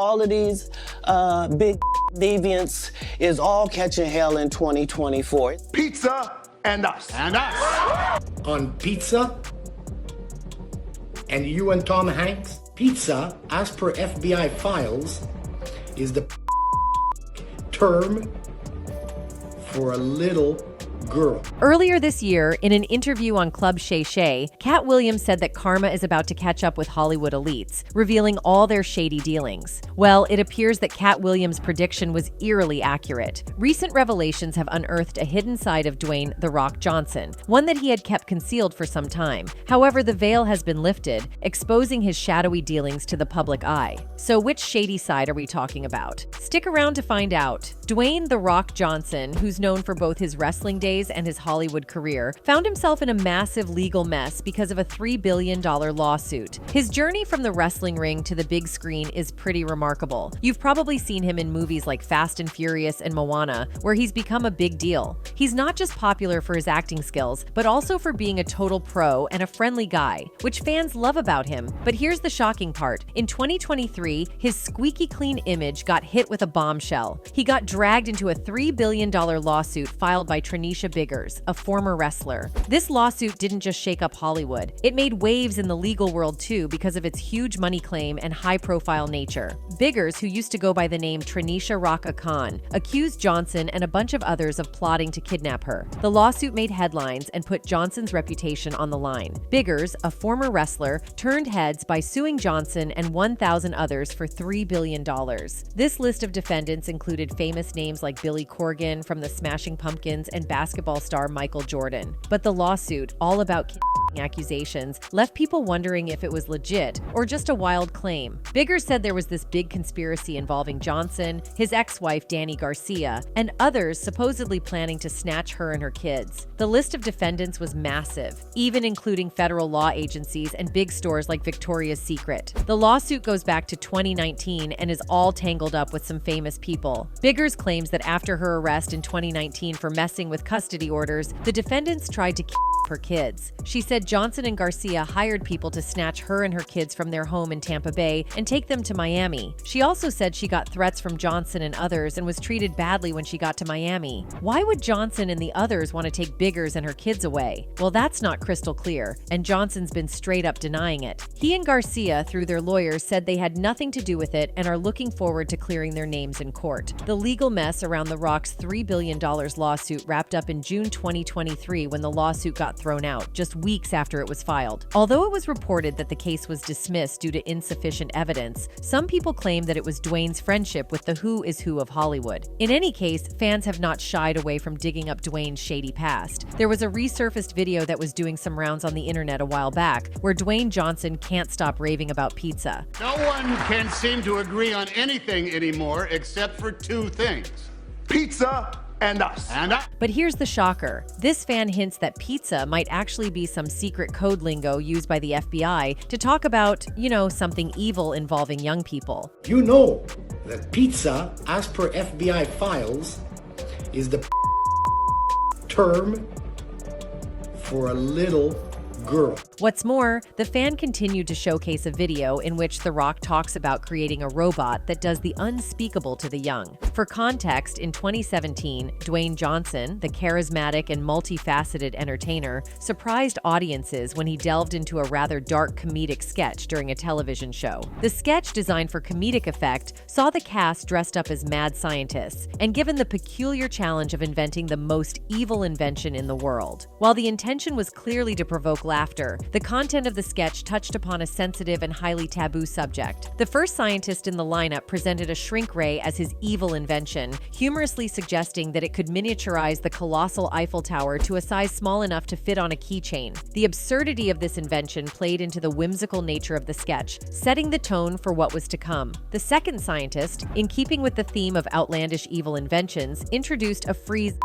all of these big deviants is all catching hell in 2024. Pizza and us. And us. On pizza and you and Tom Hanks? Pizza, as per FBI files, is the term for a little girl. Earlier this year, in an interview on Club Shay Shay, Katt Williams said that karma is about to catch up with Hollywood elites, revealing all their shady dealings. Well, it appears that Katt Williams' prediction was eerily accurate. Recent revelations have unearthed a hidden side of Dwayne "The Rock" Johnson, one that he had kept concealed for some time. However, the veil has been lifted, exposing his shadowy dealings to the public eye. So which shady side are we talking about? Stick around to find out. Dwayne "The Rock" Johnson, who's known for both his wrestling days and his Hollywood career, found himself in a massive legal mess because of a $3 billion lawsuit. His journey from the wrestling ring to the big screen is pretty remarkable. You've probably seen him in movies like Fast and Furious and Moana, where he's become a big deal. He's not just popular for his acting skills, but also for being a total pro and a friendly guy, which fans love about him. But here's the shocking part. In 2023, his squeaky clean image got hit with a bombshell. He got dragged into a $3 billion lawsuit filed by Tranisha Biggers, a former wrestler. This lawsuit didn't just shake up Hollywood. It made waves in the legal world too because of its huge money claim and high-profile nature. Biggers, who used to go by the name Tranisha Rock Khan, accused Johnson and a bunch of others of plotting to kidnap her. The lawsuit made headlines and put Johnson's reputation on the line. Biggers, a former wrestler, turned heads by suing Johnson and 1,000 others for $3 billion. This list of defendants included famous names like Billy Corgan from the Smashing Pumpkins and basketball star Michael Jordan. But the lawsuit, all about accusations, left people wondering if it was legit or just a wild claim. Biggers said there was this big conspiracy involving Johnson, his ex-wife Dani Garcia, and others supposedly planning to snatch her and her kids. The list of defendants was massive, even including federal law agencies and big stores like Victoria's Secret. The lawsuit goes back to 2019 and is all tangled up with some famous people. Biggers claims that after her arrest in 2019 for messing with custody orders, the defendants tried to her kids. She said Johnson and Garcia hired people to snatch her and her kids from their home in Tampa Bay and take them to Miami. She also said she got threats from Johnson and others and was treated badly when she got to Miami. Why would Johnson and the others want to take Biggers and her kids away? Well, that's not crystal clear, and Johnson's been straight up denying it. He and Garcia, through their lawyers, said they had nothing to do with it and are looking forward to clearing their names in court. The legal mess around The Rock's $3 billion lawsuit wrapped up in June 2023 when the lawsuit got thrown out, just weeks after it was filed. Although it was reported that the case was dismissed due to insufficient evidence, some people claim that it was Dwayne's friendship with the who is who of Hollywood. In any case, fans have not shied away from digging up Dwayne's shady past. There was a resurfaced video that was doing some rounds on the internet a while back, where Dwayne Johnson can't stop raving about pizza. No one can seem to agree on anything anymore except for two things: pizza and us. But here's the shocker. This fan hints that pizza might actually be some secret code lingo used by the FBI to talk about, something evil involving young people. You know that pizza, as per FBI files, is the term for a little girl. What's more, the fan continued to showcase a video in which The Rock talks about creating a robot that does the unspeakable to the young. For context, in 2017, Dwayne Johnson, the charismatic and multifaceted entertainer, surprised audiences when he delved into a rather dark comedic sketch during a television show. The sketch, designed for comedic effect, saw the cast dressed up as mad scientists and given the peculiar challenge of inventing the most evil invention in the world. While the intention was clearly to provoke laughter, the content of the sketch touched upon a sensitive and highly taboo subject. The first scientist in the lineup presented a shrink ray as his evil invention, humorously suggesting that it could miniaturize the colossal Eiffel Tower to a size small enough to fit on a keychain. The absurdity of this invention played into the whimsical nature of the sketch, setting the tone for what was to come. The second scientist, in keeping with the theme of outlandish evil inventions, introduced a freeze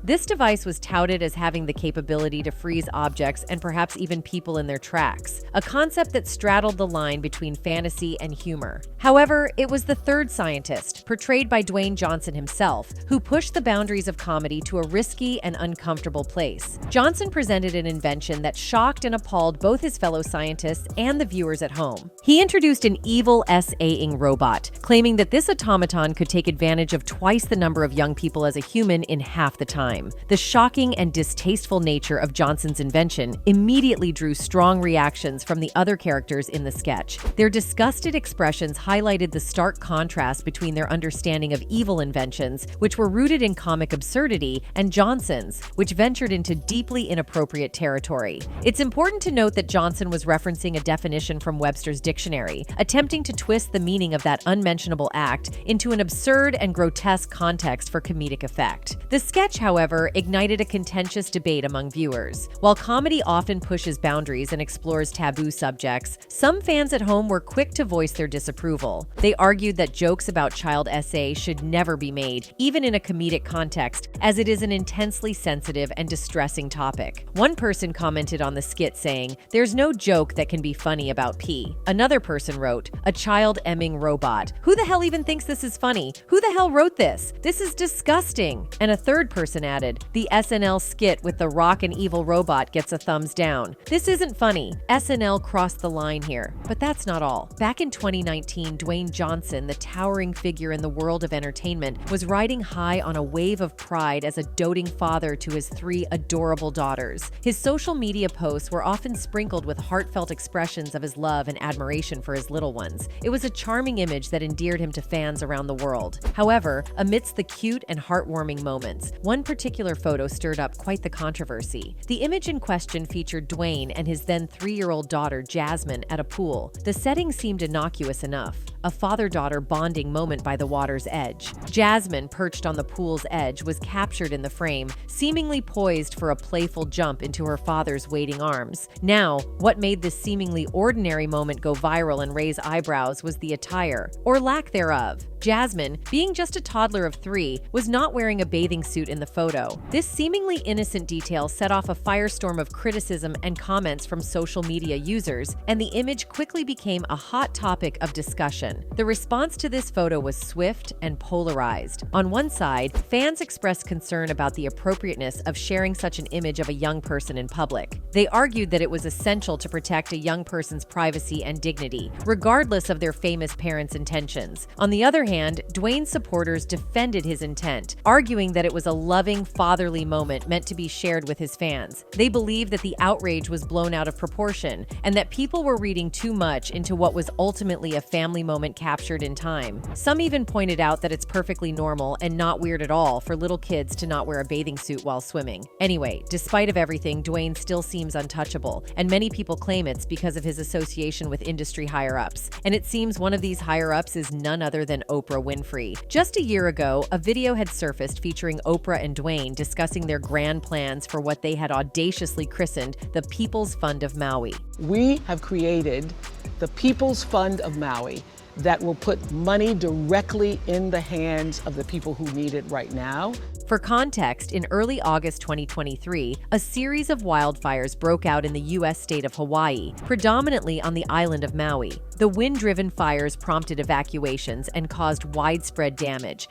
This device was touted as having the capability to freeze objects and perhaps even people in their tracks, a concept that straddled the line between fantasy and humor. However, it was the third scientist, portrayed by Dwayne Johnson himself, who pushed the boundaries of comedy to a risky and uncomfortable place. Johnson presented an invention that shocked and appalled both his fellow scientists and the viewers at home. He introduced an evil SA-ing robot, claiming that this automaton could take advantage of twice the number of young people as a human in half the time. The shocking and distasteful nature of Johnson's invention immediately drew strong reactions from the other characters in the sketch. Their disgusted expressions highlighted the stark contrast between their understanding of evil inventions, which were rooted in comic absurdity, and Johnson's, which ventured into deeply inappropriate territory. It's important to note that Johnson was referencing a definition from Webster's dictionary, attempting to twist the meaning of that unmentionable act into an absurd and grotesque context for comedic effect. The sketch, however, ignited a contentious debate among viewers. While comedy often pushes boundaries and explores taboo subjects, some fans at home were quick to voice their disapproval. They argued that jokes about child SA should never be made, even in a comedic context, as it is an intensely sensitive and distressing topic. One person commented on the skit saying, "There's no joke that can be funny about pee." Another person wrote, "A child-emming robot. Who the hell even thinks this is funny? Who the hell wrote this? This is disgusting." And a third person added, "The SNL skit with the rock and evil robot gets a thumbs down. This isn't funny. SNL crossed the line here." But that's not all. Back in 2019, Dwayne Johnson, the towering figure in the world of entertainment, was riding high on a wave of pride as a doting father to his 3 adorable daughters. His social media posts were often sprinkled with heartfelt expressions of his love and admiration for his little ones. It was a charming image that endeared him to fans around the world. However, amidst the cute and heartwarming moments, one particular photo stirred up quite the controversy. The image in question featured Dwayne and his then 3-year-old daughter Jasmine at a pool. The setting seemed innocuous enough, a father-daughter bonding moment by the water's edge. Jasmine, perched on the pool's edge, was captured in the frame, seemingly poised for a playful jump into her father's waiting arms. Now, what made this seemingly ordinary moment go viral and raise eyebrows was the attire, or lack thereof. Jasmine, being just a toddler of 3, was not wearing a bathing suit in the photo. This seemingly innocent detail set off a firestorm of criticism and comments from social media users, and the image quickly became a hot topic of discussion. The response to this photo was swift and polarized. On one side, fans expressed concern about the appropriateness of sharing such an image of a young person in public. They argued that it was essential to protect a young person's privacy and dignity, regardless of their famous parents' intentions. On the other hand, Dwayne's supporters defended his intent, arguing that it was a loving, fatherly moment meant to be shared with his fans. They believed that the outrage was blown out of proportion and that people were reading too much into what was ultimately a family moment captured in time. Some even pointed out that it's perfectly normal and not weird at all for little kids to not wear a bathing suit while swimming. Anyway, despite of everything, Dwayne still seems untouchable, and many people claim it's because of his association with industry higher-ups. And it seems one of these higher-ups is none other than Oprah Winfrey. Just a year ago, a video had surfaced featuring Oprah and Dwayne discussing their grand plans for what they had audaciously christened the People's Fund of Maui. We have created the People's Fund of Maui that will put money directly in the hands of the people who need it right now. For context, in early August 2023, a series of wildfires broke out in the U.S. state of Hawaii, predominantly on the island of Maui. The wind-driven fires prompted evacuations and caused widespread damage,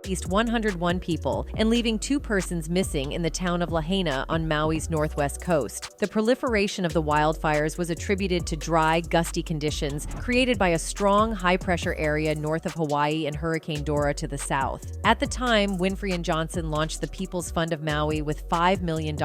at least 101 people, and leaving 2 persons missing in the town of Lahaina on Maui's northwest coast. The proliferation of the wildfires was attributed to dry, gusty conditions created by a strong, high-pressure area north of Hawaii and Hurricane Dora to the south. At the time, Winfrey and Johnson launched the People's Fund of Maui with $5 million,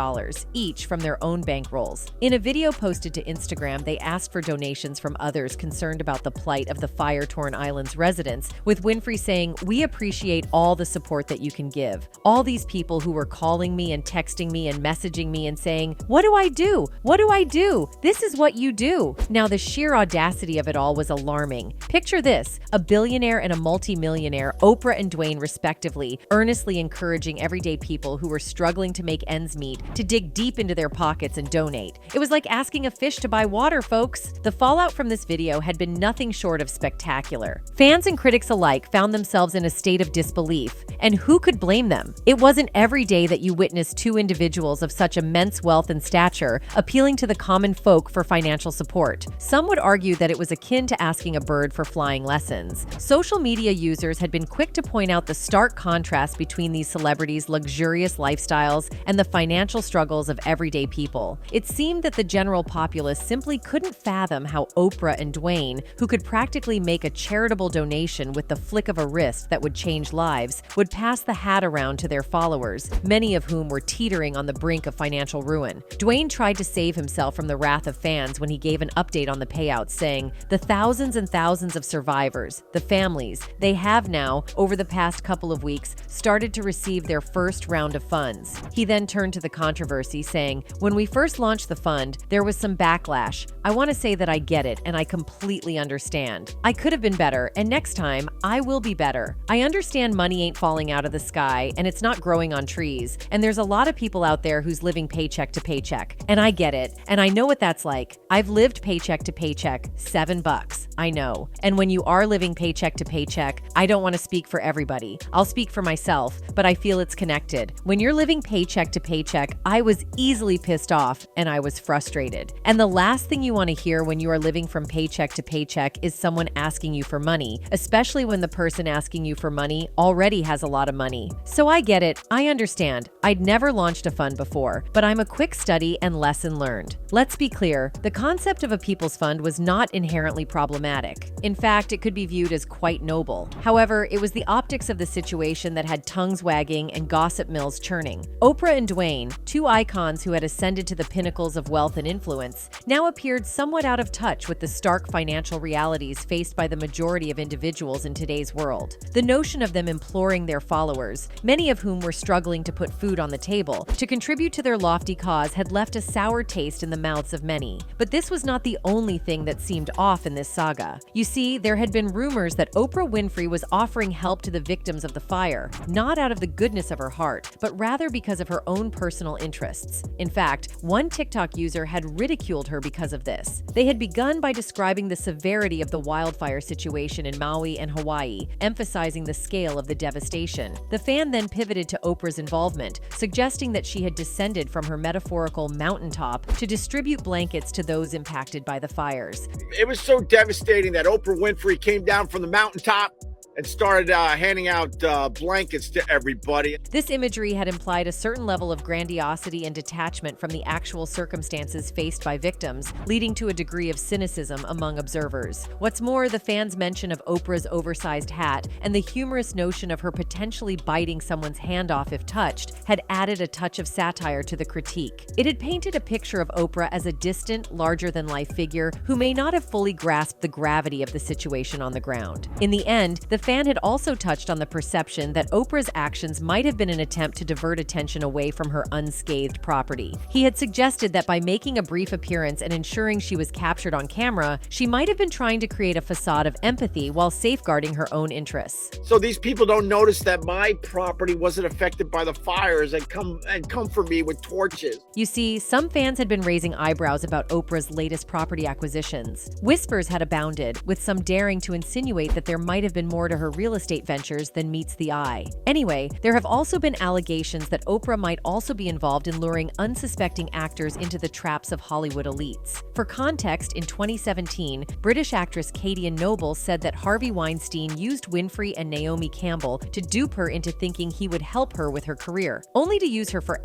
each from their own bankrolls. In a video posted to Instagram, they asked for donations from others concerned about the plight of the fire-torn island's residents, with Winfrey saying, "We appreciate all the support that you can give. All these people who were calling me and texting me and messaging me and saying, 'What do I do? What do I do? This is what you do.'" Now, the sheer audacity of it all was alarming. Picture this, a billionaire and a multimillionaire, Oprah and Dwayne respectively, earnestly encouraging everyday people who were struggling to make ends meet to dig deep into their pockets and donate. It was like asking a fish to buy water, folks. The fallout from this video had been nothing short of spectacular. Fans and critics alike found themselves in a state of disbelief beef. And who could blame them? It wasn't every day that you witnessed two individuals of such immense wealth and stature appealing to the common folk for financial support. Some would argue that it was akin to asking a bird for flying lessons. Social media users had been quick to point out the stark contrast between these celebrities' luxurious lifestyles and the financial struggles of everyday people. It seemed that the general populace simply couldn't fathom how Oprah and Dwayne, who could practically make a charitable donation with the flick of a wrist that would change lives, would pass the hat around to their followers, many of whom were teetering on the brink of financial ruin. Dwayne tried to save himself from the wrath of fans when he gave an update on the payouts, saying, "The thousands and thousands of survivors, the families, they have now, over the past couple of weeks, started to receive their first round of funds." He then turned to the controversy, saying, "When we first launched the fund, there was some backlash. I want to say that I get it and I completely understand. I could have been better, and next time, I will be better. I understand money ain't falling out of the sky and it's not growing on trees, and there's a lot of people out there who's living paycheck to paycheck, and I get it, and I know what that's like. I've lived paycheck to paycheck, $7, I know. And when you are living paycheck to paycheck, I don't want to speak for everybody. I'll speak for myself, but I feel it's connected. When you're living paycheck to paycheck, I was easily pissed off and I was frustrated. And the last thing you want to hear when you are living from paycheck to paycheck is someone asking you for money, especially when the person asking you for money already has a lot of money. So I get it, I understand. I'd never launched a fund before, but I'm a quick study and lesson learned. Let's be clear, the concept of a people's fund was not inherently problematic. In fact, it could be viewed as quite noble. However, it was the optics of the situation that had tongues wagging and gossip mills churning. Oprah and Dwayne, two icons who had ascended to the pinnacles of wealth and influence, now appeared somewhat out of touch with the stark financial realities faced by the majority of individuals in today's world. The notion of them imploring their followers, many of whom were struggling to put food on the table, to contribute to their lofty cause had left a sour taste in the mouths of many. But this was not the only thing that seemed off in this saga. You see, there had been rumors that Oprah Winfrey was offering help to the victims of the fire, not out of the goodness of her heart, but rather because of her own personal interests. In fact, one TikTok user had ridiculed her because of this. They had begun by describing the severity of the wildfire situation in Maui and Hawaii, emphasizing the scale of the devastation. The fan then pivoted to Oprah's involvement, suggesting that she had descended from her metaphorical mountaintop to distribute blankets to those impacted by the fires. It was so devastating that Oprah Winfrey came down from the mountaintop and started handing out blankets to everybody. This imagery had implied a certain level of grandiosity and detachment from the actual circumstances faced by victims, leading to a degree of cynicism among observers. What's more, the fans' mention of Oprah's oversized hat and the humorous notion of her potentially biting someone's hand off if touched had added a touch of satire to the critique. It had painted a picture of Oprah as a distant, larger-than-life figure who may not have fully grasped the gravity of the situation on the ground. In the end, the fan had also touched on the perception that Oprah's actions might have been an attempt to divert attention away from her unscathed property. He had suggested that by making a brief appearance and ensuring she was captured on camera, she might have been trying to create a facade of empathy while safeguarding her own interests. So these people don't notice that my property wasn't affected by the fires and come for me with torches. You see, some fans had been raising eyebrows about Oprah's latest property acquisitions. Whispers had abounded, with some daring to insinuate that there might have been more to her real estate ventures than meets the eye. Anyway, there have also been allegations that Oprah might also be involved in luring unsuspecting actors into the traps of Hollywood elites. For context, in 2017, British actress Katie Noble said that Harvey Weinstein used Winfrey and Naomi Campbell to dupe her into thinking he would help her with her career, only to use her for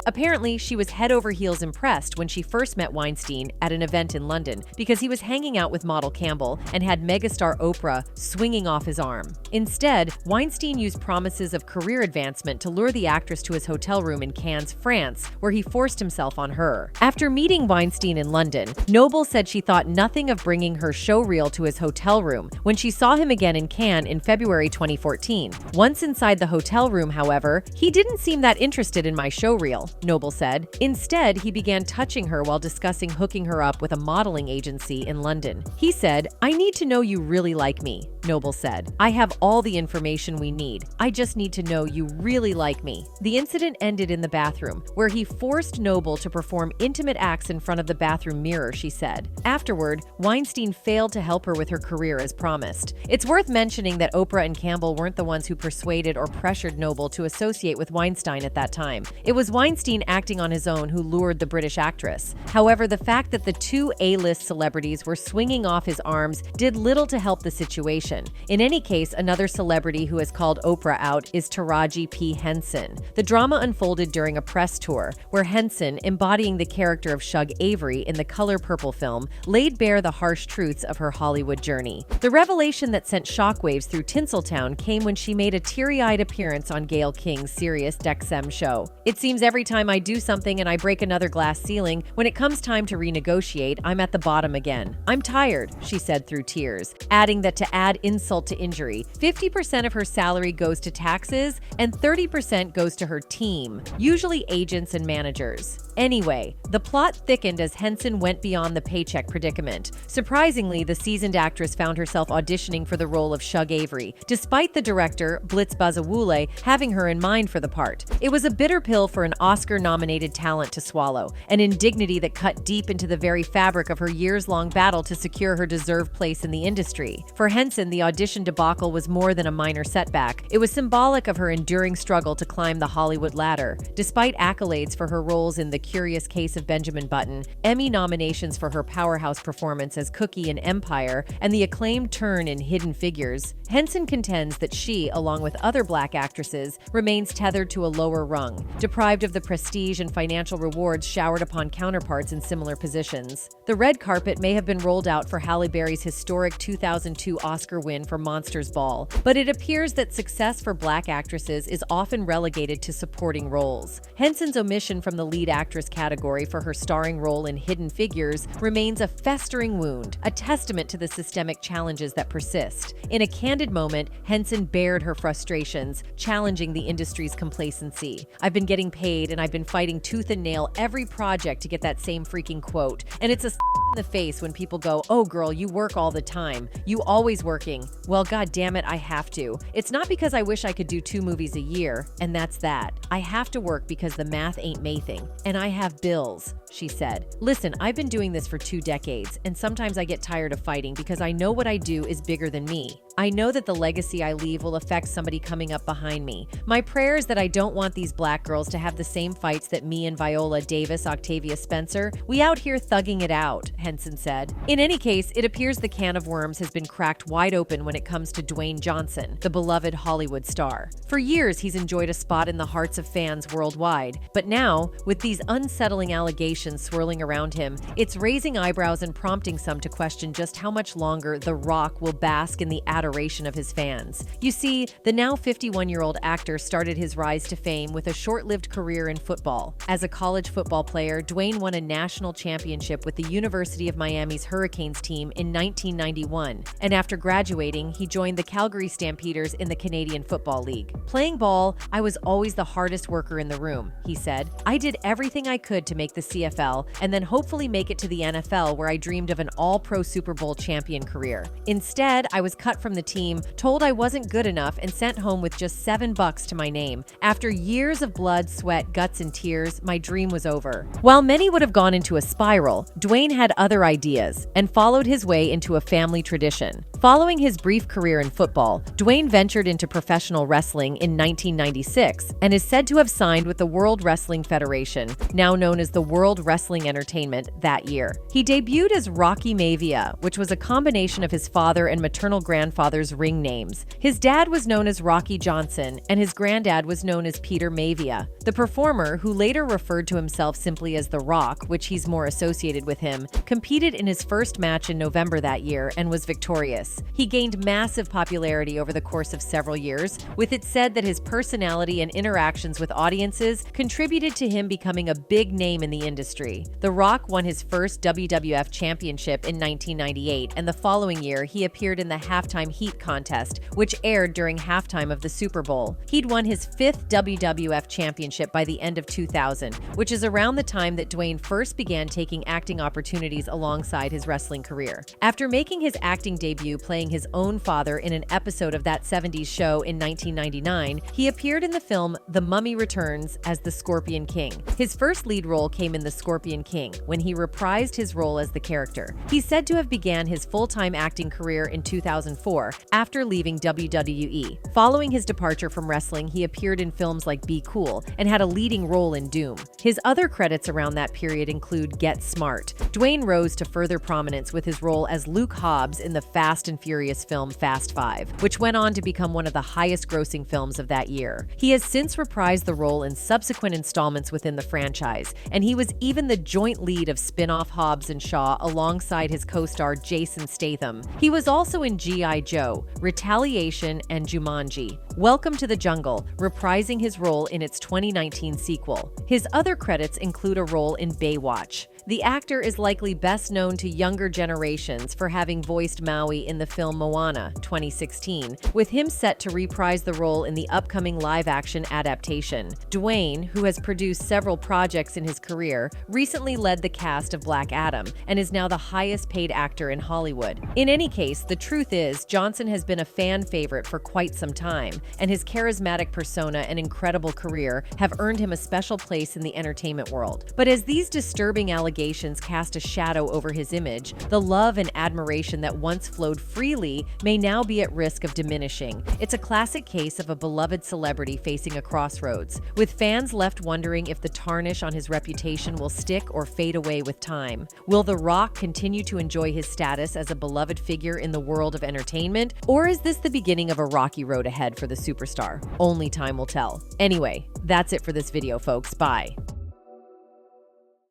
Apparently, she was head over heels impressed when she first met Weinstein at an event in London because he was hanging out with model Campbell and had megastar Oprah swinging off his arm. Instead, Weinstein used promises of career advancement to lure the actress to his hotel room in Cannes, France, where he forced himself on her. After meeting Weinstein in London, Noble said she thought nothing of bringing her showreel to his hotel room when she saw him again in Cannes in February 2014. Once inside the hotel room, however, he didn't seem that interested in my showreel, Noble said. Instead, he began touching her while discussing hooking her up with a modeling agency in London. He said, "I need to know you really like me. Noble said. I have all the information we need. I just need to know you really like me. The incident ended in the bathroom, where he forced Noble to perform intimate acts in front of the bathroom mirror, she said. Afterward, Weinstein failed to help her with her career as promised. It's worth mentioning that Oprah and Campbell weren't the ones who persuaded or pressured Noble to associate with Weinstein at that time. It was Weinstein acting on his own who lured the British actress. However, the fact that the two A-list celebrities were swinging off his arms did little to help the situation. In any case, another celebrity who has called Oprah out is Taraji P. Henson. The drama unfolded during a press tour, where Henson, embodying the character of Shug Avery in the Color Purple film, laid bare the harsh truths of her Hollywood journey. The revelation that sent shockwaves through Tinseltown came when she made a teary-eyed appearance on Gayle King's Sirius XM show. It seems every time I do something and I break another glass ceiling, when it comes time to renegotiate, I'm at the bottom again. I'm tired, she said through tears, adding that to add insult to injury, 50% of her salary goes to taxes and 30% goes to her team, usually agents and managers. Anyway, the plot thickened as Henson went beyond the paycheck predicament. Surprisingly, the seasoned actress found herself auditioning for the role of Shug Avery, despite the director, Blitz Bazawule, having her in mind for the part. It was a bitter pill for an Oscar-nominated talent to swallow, an indignity that cut deep into the very fabric of her years-long battle to secure her deserved place in the industry. For Henson, the audition debacle was more than a minor setback. It was symbolic of her enduring struggle to climb the Hollywood ladder. Despite accolades for her roles in The Curious Case of Benjamin Button, Emmy nominations for her powerhouse performance as Cookie in Empire, and the acclaimed turn in Hidden Figures, Henson contends that she, along with other Black actresses, remains tethered to a lower rung, deprived of the prestige and financial rewards showered upon counterparts in similar positions. The red carpet may have been rolled out for Halle Berry's historic 2002 Oscar win for Monsters Ball, but it appears that success for Black actresses is often relegated to supporting roles. Henson's omission from the lead actress category for her starring role in Hidden Figures remains a festering wound, a testament to the systemic challenges that persist. In a candid moment, Henson bared her frustrations, challenging the industry's complacency. I've been getting paid and I've been fighting tooth and nail every project to get that same freaking quote. And it's a in the face when people go, "Oh girl, you work all the time. You always working." Well, god damn it, I have to. It's not because I wish I could do 2 movies a year, and that's that. I have to work because the math ain't mathing, and I have bills, she said. Listen, I've been doing this for 2 decades, and sometimes I get tired of fighting because I know what I do is bigger than me. I know that the legacy I leave will affect somebody coming up behind me. My prayer is that I don't want these Black girls to have the same fights that me and Viola Davis, Octavia Spencer. We out here thugging it out, Henson said. In any case, it appears the can of worms has been cracked wide open when it comes to Dwayne Johnson, the beloved Hollywood star. For years, he's enjoyed a spot in the hearts of fans worldwide. But now, with these unsettling allegations swirling around him, it's raising eyebrows and prompting some to question just how much longer The Rock will bask in the adoration of his fans. You see, the now 51-year-old actor started his rise to fame with a short-lived career in football. As a college football player, Dwayne won a national championship with the University of Miami's Hurricanes team in 1991, and after graduating, he joined the Calgary Stampeders in the Canadian Football League. Playing ball, I was always the hardest worker in the room, he said. I did everything I could to make the CFL and then hopefully make it to the NFL, where I dreamed of an all-pro Super Bowl champion career. Instead, I was cut from the team, told I wasn't good enough, and sent home with just $7 to my name. After years of blood, sweat, guts, and tears, my dream was over. While many would have gone into a spiral, Dwayne had other ideas and followed his way into a family tradition. Following his brief career in football, Dwayne ventured into professional wrestling in 1996 and is said to have signed with the World Wrestling Federation, now known as the World Wrestling Entertainment, that year. He debuted as Rocky Maivia, which was a combination of his father and maternal grandfather's ring names. His dad was known as Rocky Johnson, and his granddad was known as Peter Maivia. The performer, who later referred to himself simply as The Rock, which he's more associated with him, competed in his first match in November that year and was victorious. He gained massive popularity over the course of several years, with it said that his personality and interactions with audiences contributed to him becoming a big name in the industry. The Rock won his first WWF championship in 1998, and the following year he appeared in the halftime Halftime Heat contest, which aired during halftime of the Super Bowl. He'd won his 5th WWF championship by the end of 2000, which is around the time that Dwayne first began taking acting opportunities alongside his wrestling career. After making his acting debut playing his own father in an episode of That 70s Show in 1999, he appeared in the film The Mummy Returns as the Scorpion King. His first lead role came in The Scorpion King, when he reprised his role as the character. He's said to have began his full-time acting career in 2004, after leaving WWE. Following his departure from wrestling, he appeared in films like Be Cool and had a leading role in Doom. His other credits around that period include Get Smart. Dwayne rose to further prominence with his role as Luke Hobbs in the Fast and Furious film Fast 5, which went on to become one of the highest-grossing films of that year. He has since reprised the role in subsequent installments within the franchise, and he was even the joint lead of spin-off Hobbs and Shaw alongside his co-star Jason Statham. He was also in G.I. Joe, Retaliation, and Jumanji: Welcome to the Jungle, reprising his role in its 2019 sequel. His other credits include a role in Baywatch. The actor is likely best known to younger generations for having voiced Maui in the film Moana 2016, with him set to reprise the role in the upcoming live-action adaptation. Dwayne, who has produced several projects in his career, recently led the cast of Black Adam and is now the highest-paid actor in Hollywood. In any case, the truth is, Johnson has been a fan favorite for quite some time, and his charismatic persona and incredible career have earned him a special place in the entertainment world. But as these disturbing allegations cast a shadow over his image, the love and admiration that once flowed freely may now be at risk of diminishing. It's a classic case of a beloved celebrity facing a crossroads, with fans left wondering if the tarnish on his reputation will stick or fade away with time. Will The Rock continue to enjoy his status as a beloved figure in the world of entertainment, or is this the beginning of a rocky road ahead for the superstar? Only time will tell. Anyway, that's it for this video, folks. Bye.